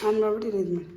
On ಮಾಡ್ಬಿಟ್ಟು ಇದು ಮಾಡಿ.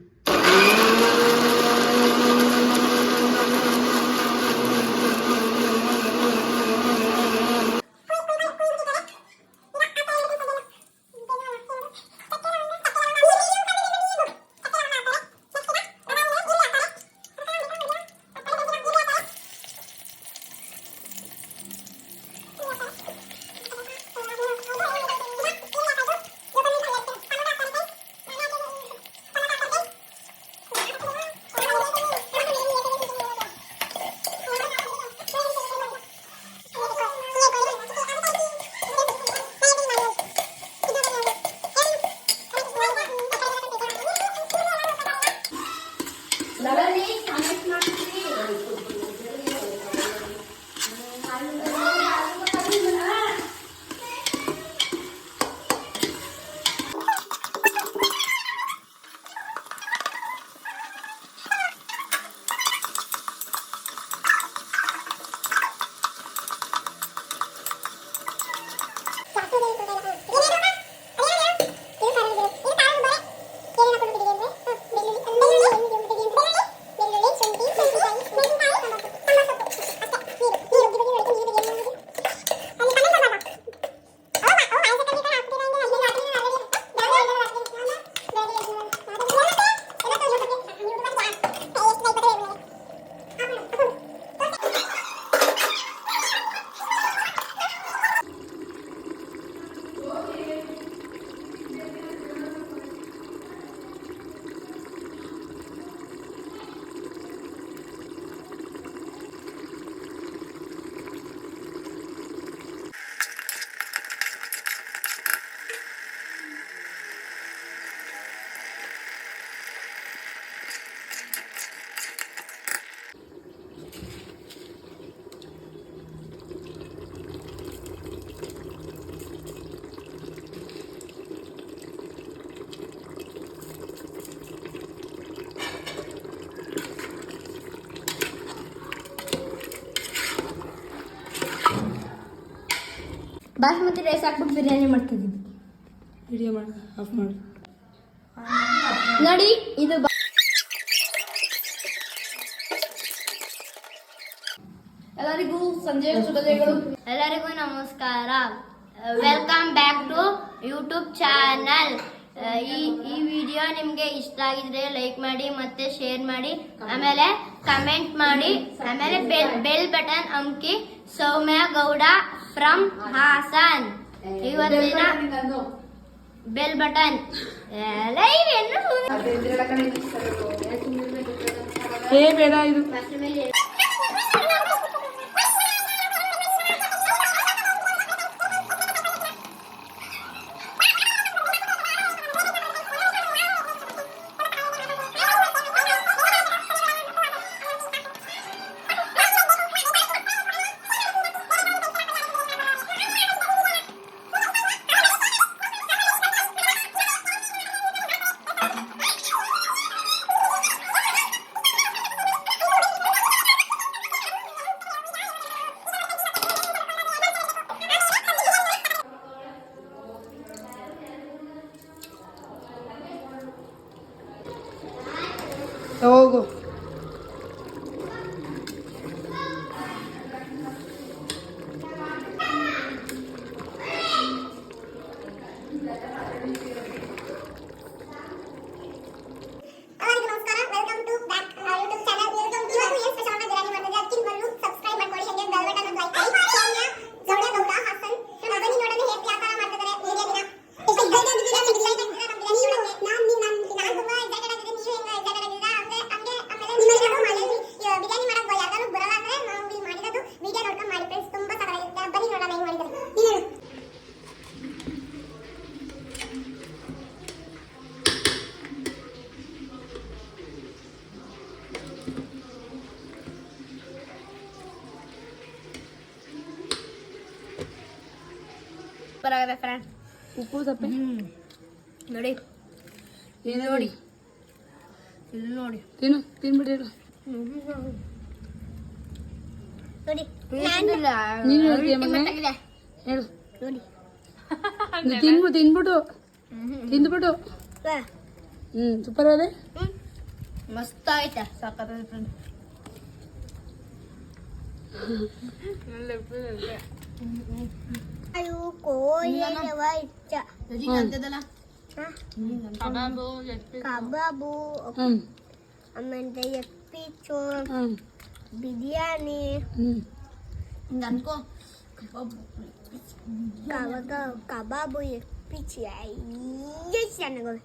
ಬಾಸ್ಮತಿ ರೈಸ್ ಹಾಕ್ಬಿಟ್ಟು ಬಿರಿಯಾನಿ ಮಾಡ್ತಿದ್ದೀವಿ. ವಿಡಿಯೋ ಮಾಡಿ ಆಫ್ ಮಾಡಿ ನೋಡಿ ಇದು ಎಲ್ಲರಿಗೂ ಸಂಜೆ ಶುಭೋದಯಗಳು. ಎಲ್ಲರಿಗೂ ನಮಸ್ಕಾರ. Welcome back to YouTube channel. ಈ ವಿಡಿಯೋ ನಿಮಗೆ ಇಷ್ಟ ಆಗಿದ್ರೆ ಲೈಕ್ ಮಾಡಿ ಮತ್ತೆ ಶೇರ್ ಮಾಡಿ, ಆಮೇಲೆ ಕಮೆಂಟ್ ಮಾಡಿ, ಆಮೇಲೆ ಬೆಲ್ ಬಟನ್ ಅಮ್ಕಿ. ಸೌಮ್ಯ ಗೌಡ ಫ್ರಮ್ ಹಾಸನ್. ಇವತ್ತಿನ ಬೆಲ್ ಬಟನ್ ಲೈವ್ ಬೇಡ ಇದು ಹೋಗು. ಸೂಪರ್ ಆಗಿದೆ ಫ್ರೆಂಡ್ಸ್. ಉಪ್ಪು ಸಪ್ಪೆ ನೋಡಿ, ಏನು ನೋಡಿ, ಇಲ್ಲಿ ನೋಡಿ, ತಿನ್ಬಿಡಿ ಹೇಳು. ನೋಡಿ ನೀನು ಹೇಳ್ತೀಯ ಮಗನೇ? ಹೇಳು. ನೋಡಿ ತಿಂದ್ಬಿಟ್ಟು ಸೂಪರ್ ಅದೇ ಮಸ್ತ್ ಆಗೈತೆ ಸಾಕಾಗತ್ತೆ ಫ್ರೆಂಡ್. ಅಯ್ಯೋ ಕೋಳಿಯವ ಇಷ್ಟ ಅಂತದಲ್ಲ ಕಬಾಬು ಆಮೇಲೆ ಎಗ್ ಪೀಸು ಬಿರಿಯಾನಿ ಅನ್ಕೋ ಕಬಾಬು ಎಗ್ ಪೀಸ್ ಚೆನ್ನಾಗವೆ.